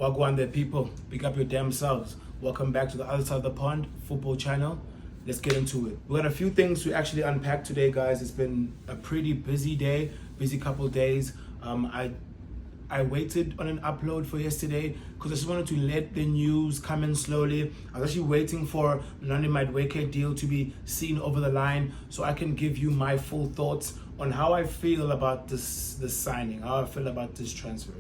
Wagwan there, people. Pick up your damn selves. Welcome back to the other side of the pond, football channel. Let's get into it. We got a few things to actually unpack today, guys. It's been a pretty busy day, busy couple days. I waited on an upload for yesterday because I just wanted to let the news come in slowly. I was actually waiting for Noni Madueke deal to be seen over the line so I can give you my full thoughts on how I feel about this signing, how I feel about this transfer.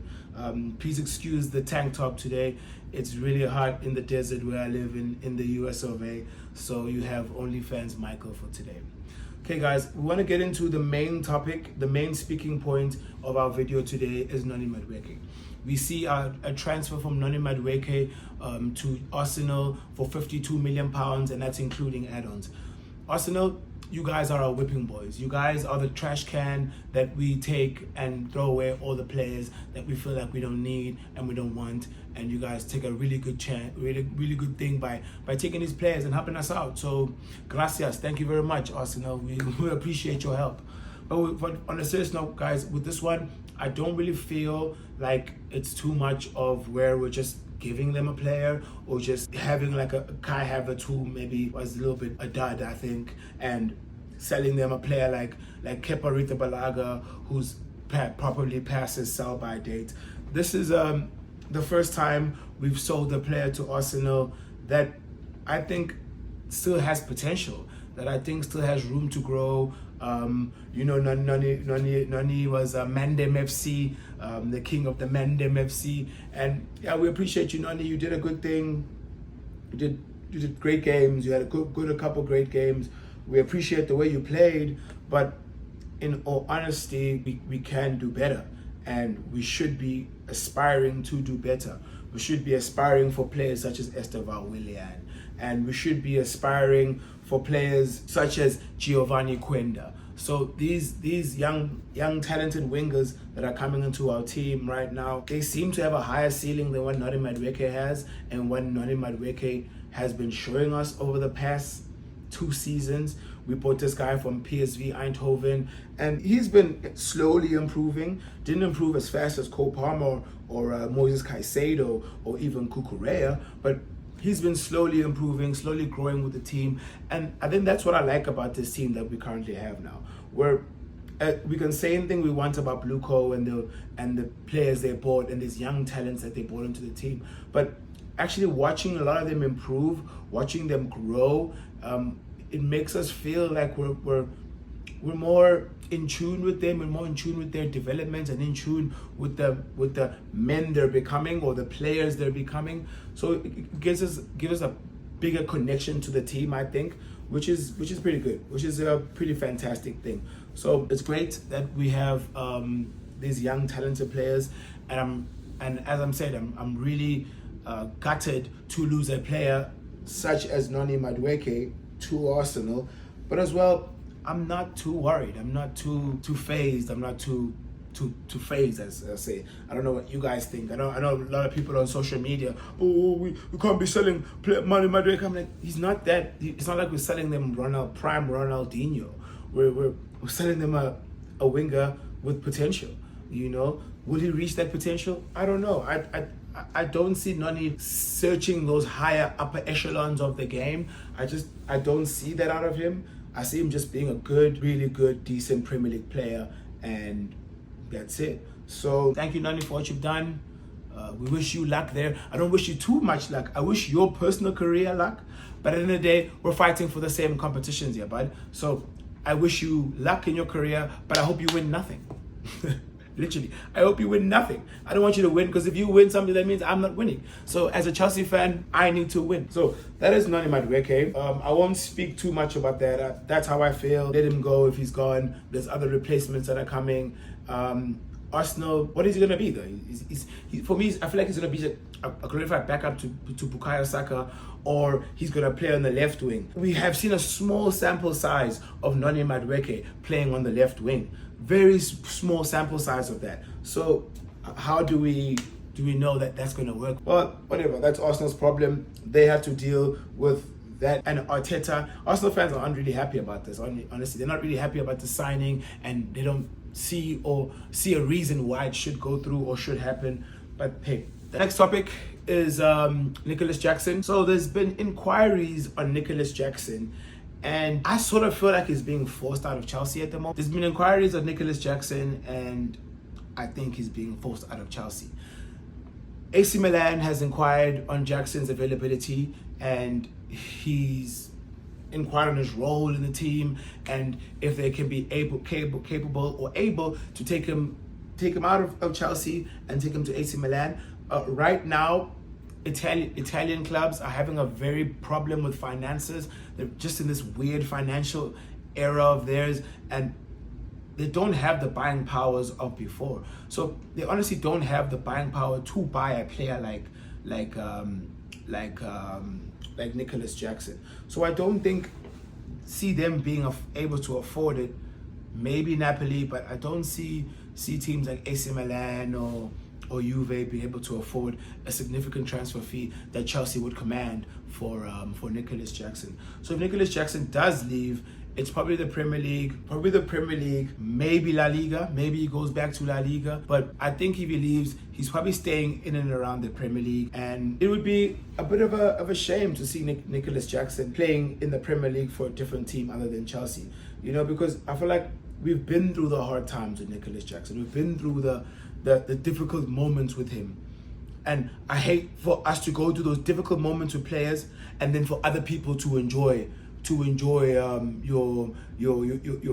Please excuse the tank top today. It's really hot in the desert where I live in the US of A. So you have OnlyFans Michael for today. Okay guys, we want to get into the main topic. The main speaking point of our video today is Noni Madueke. We see a transfer from Noni Madueke to Arsenal for £52 million, and that's including add-ons. Arsenal, you guys are our whipping boys. You guys are the trash can that we take and throw away all the players that we feel like we don't need and we don't want. And you guys take a really good chance, really good thing by taking these players and helping us out. So, gracias. Thank you very much, Arsenal. We appreciate your help. But on a serious note, guys, with this one, I don't really feel like it's too much of where we're just giving them a player or just having like a Kai Havertz who maybe was a little bit a dud, I think, and selling them a player like Kepa Arrizabalaga who's properly past his sell-by date. This is the first time we've sold a player to Arsenal that I think still has potential, that I think still has room to grow. You know, Noni was Mandem FC, the king of the Mandem FC, and yeah, we appreciate you, Noni. You did a good thing. You did great games. You had a couple great games. We appreciate the way you played, but in all honesty, we can do better, and we should be aspiring to do better. We should be aspiring for players such as Esteval Willian, and we should be aspiring for players such as Giovanni Quenda. So these young talented wingers that are coming into our team right now, they seem to have a higher ceiling than what Noni Madueke has and what Noni Madueke has been showing us over the past 2 seasons. We bought this guy from PSV Eindhoven, and he's been slowly improving. Didn't improve as fast as Cole Palmer or Moses Caicedo or even Cucurella, but he's been slowly improving, slowly growing with the team. And I think that's what I like about this team that we currently have now. Where we can say anything we want about Bluco and the players they bought and these young talents that they brought into the team, but actually watching a lot of them improve, watching them grow, it makes us feel like we're more in tune with them, and more in tune with their development, and in tune with the men they're becoming or the players they're becoming. So it gives us a bigger connection to the team, I think, which is pretty good, which is a pretty fantastic thing. So it's great that we have these young talented players, and as I'm saying, I'm really gutted to lose a player such as Noni Madueke to Arsenal, but as well, I'm not too worried. I'm not too phased. I'm not too phased, as I say. I don't know what you guys think. I know a lot of people on social media. Oh, we can't be selling Noni Madueke. I'm like, he's not that. It's not like we're selling them prime Ronaldinho. We're selling them a winger with potential. You know, will he reach that potential? I don't know. I don't see Noni searching those higher upper echelons of the game. I don't see that out of him. I see him just being a good, really good, decent Premier League player, and that's it. So thank you, Noni, for what you've done. We wish you luck there. I don't wish you too much luck. I wish your personal career luck, but at the end of the day, we're fighting for the same competitions here, bud. So I wish you luck in your career, but I hope you win nothing. Literally, I hope you win nothing. I don't want you to win, because if you win something, that means I'm not winning. So as a Chelsea fan, I need to win. So that is Noni Madueke. I won't speak too much about that. That's how I feel. Let him go if he's gone. There's other replacements that are coming. Arsenal, what is he going to be though? For me, I feel like he's going to be a glorified backup to Bukayo Saka, or he's going to play on the left wing. We have seen a small sample size of Noni Madueke playing on the left wing. Very small sample size of that. So how do we know that that's going to work? Well, whatever, that's Arsenal's problem. They have to deal with that. And Arteta, Arsenal fans aren't really happy about this. Honestly, they're not really happy about the signing, and they don't see a reason why it should go through or should happen. But hey, The next topic is Nicholas Jackson. So there's been inquiries on Nicholas Jackson, and I sort of feel like he's being forced out of Chelsea at the moment. There's been inquiries on Nicholas Jackson, and I think he's being forced out of Chelsea. AC Milan has inquired on Jackson's availability, and he's inquired on his role in the team and if they can be capable or able to take him out of Chelsea and take him to AC Milan. Right now, Italian clubs are having a very problem with finances. They're just in this weird financial era of theirs, and they don't have the buying powers of before. So they honestly don't have the buying power to buy a player like Nicholas Jackson. So I don't see them being able to afford it. Maybe Napoli, but I don't see teams like AC Milan or Juve being able to afford a significant transfer fee that Chelsea would command for Nicholas Jackson. So if Nicholas Jackson does leave, it's probably the Premier League, maybe La Liga, maybe he goes back to La Liga. But I think if he leaves, he's probably staying in and around the Premier League. And it would be a bit of a shame to see Nicholas Jackson playing in the Premier League for a different team other than Chelsea. You know, because I feel like we've been through the hard times with Nicholas Jackson. We've been through the difficult moments with him. And I hate for us to go through those difficult moments with players and then for other people to enjoy your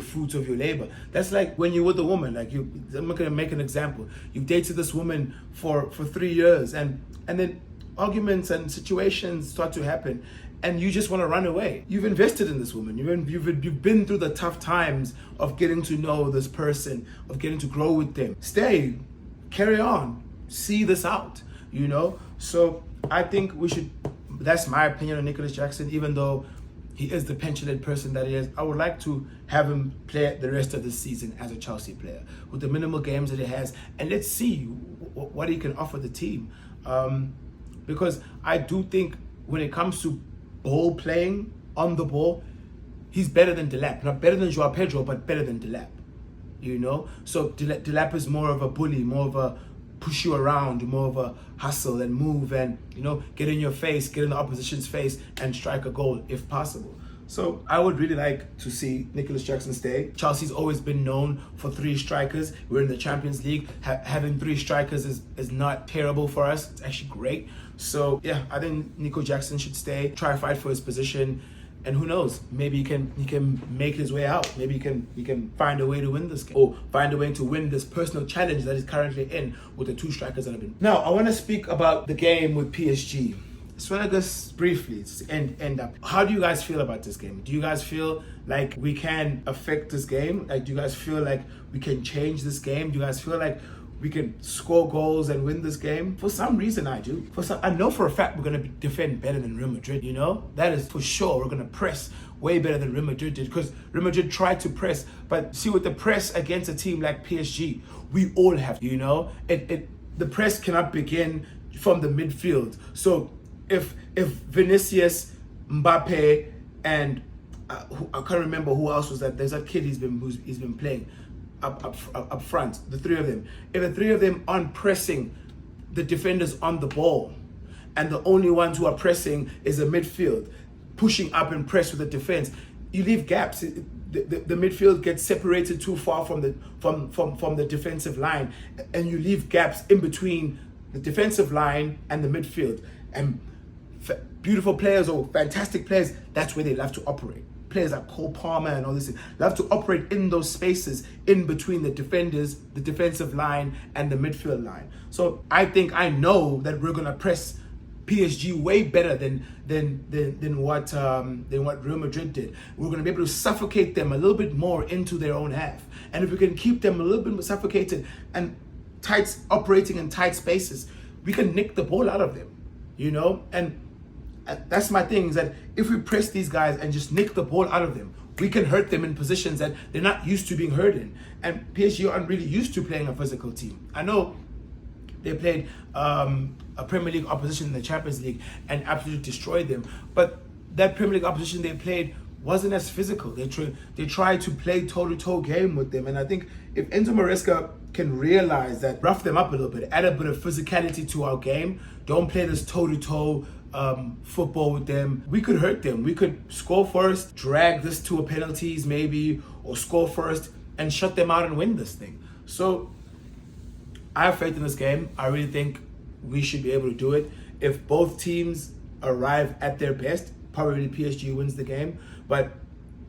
fruits of your labor. That's like when you're with a woman. Like I'm gonna make an example. You've dated this woman for 3 years, and then arguments and situations start to happen, and you just want to run away. You've invested in this woman. You've been through the tough times of getting to know this person, of getting to grow with them. Stay, carry on, see this out. You know. So I think we should. That's my opinion on Nicholas Jackson. Even though he is the pensioned person that he is, I would like to have him play the rest of the season as a Chelsea player with the minimal games that he has, and let's see what he can offer the team. Because I do think when it comes to ball playing on the ball, he's better than Delap. Not better than Joao Pedro, but better than Delap. You know, so Delap is more of a bully, more of a push you around, more of a hustle and move and, you know, get in your face, get in the opposition's face and strike a goal if possible. So I would really like to see Nicholas Jackson stay. Chelsea's always been known for 3 strikers. We're in the Champions League. Having 3 strikers is not terrible for us. It's actually great. So yeah, I think Nico Jackson should stay, try to fight for his position. And who knows? Maybe he can make his way out. Maybe he can find a way to win this game, or find a way to win this personal challenge that he's currently in with the 2 strikers that have been. Now I want to speak about the game with PSG. So I guess briefly end up. How do you guys feel about this game? Do you guys feel like we can affect this game? Like, do you guys feel like we can change this game? Do you guys feel like we can score goals and win this game? For some reason, I do. I know for a fact we're going to defend better than Real Madrid, you know? That is for sure. We're going to press way better than Real Madrid did, because Real Madrid tried to press. But see, with the press against a team like PSG, we all have, you know? The press cannot begin from the midfield. So if Vinicius, Mbappe, and I can't remember who else was that. There's that kid he's been playing up front, the 3 of them. If the 3 of them aren't pressing the defenders on the ball, and the only ones who are pressing is the midfield, pushing up and press with the defense, you leave gaps. The midfield gets separated too far from the defensive line, and you leave gaps in between the defensive line and the midfield. And beautiful players or fantastic players, that's where they love to operate. Players like Cole Palmer and all this love to operate in those spaces in between the defenders, the defensive line, and the midfield line. So I know that we're gonna press PSG way better than what Real Madrid did. We're gonna be able to suffocate them a little bit more into their own half, and if we can keep them a little bit more suffocated and operating in tight spaces, we can nick the ball out of them, you know. And that's my thing, is that if we press these guys and just nick the ball out of them, we can hurt them in positions that they're not used to being hurt in. And PSG aren't really used to playing a physical team. I know they played a Premier League opposition in the Champions League and absolutely destroyed them, but that Premier League opposition they played wasn't as physical. They tried to play toe-to-toe game with them, and I think if Enzo Maresca can realize that, rough them up a little bit, add a bit of physicality to our game. Don't play this toe-to-toe football with them. We could hurt them. We could score first, drag this to a penalties maybe, or score first and shut them out and win this thing. So I have faith in this game. I really think we should be able to do it. If both teams arrive at their best, probably PSG wins the game. But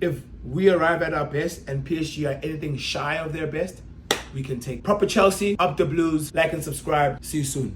if we arrive at our best and PSG are anything shy of their best, we can take proper Chelsea. Up the Blues. Like and subscribe. See you soon.